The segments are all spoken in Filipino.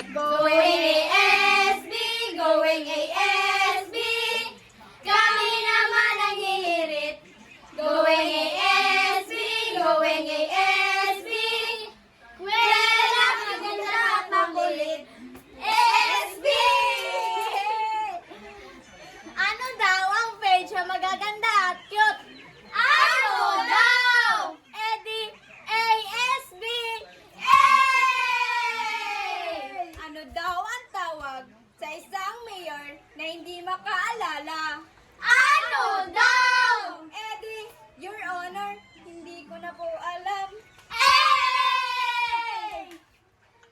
Going ASB, going ASB, kami naman ang hihirit. Going ASB, going ASB, kwela maganda at makulit. ASB! Ano daw ang page na magaganda at cute? Ano daw? Edi ASB! Ano daw ang tawag sa isang mayor na hindi makaalala? Ano daw? Edi, Your Honor, hindi ko na po alam.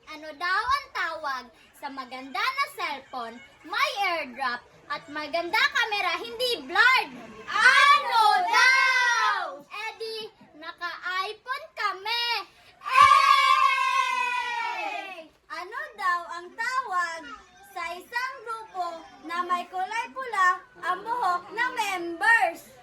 Ano daw ang tawag sa maganda na cellphone, may airdrop, at maganda kamera, hindi blurred? Ano daw? Edi, naka-iPhone kami. Ano daw ang tawag sa isang grupo na may kulay pula ang buhok ng members?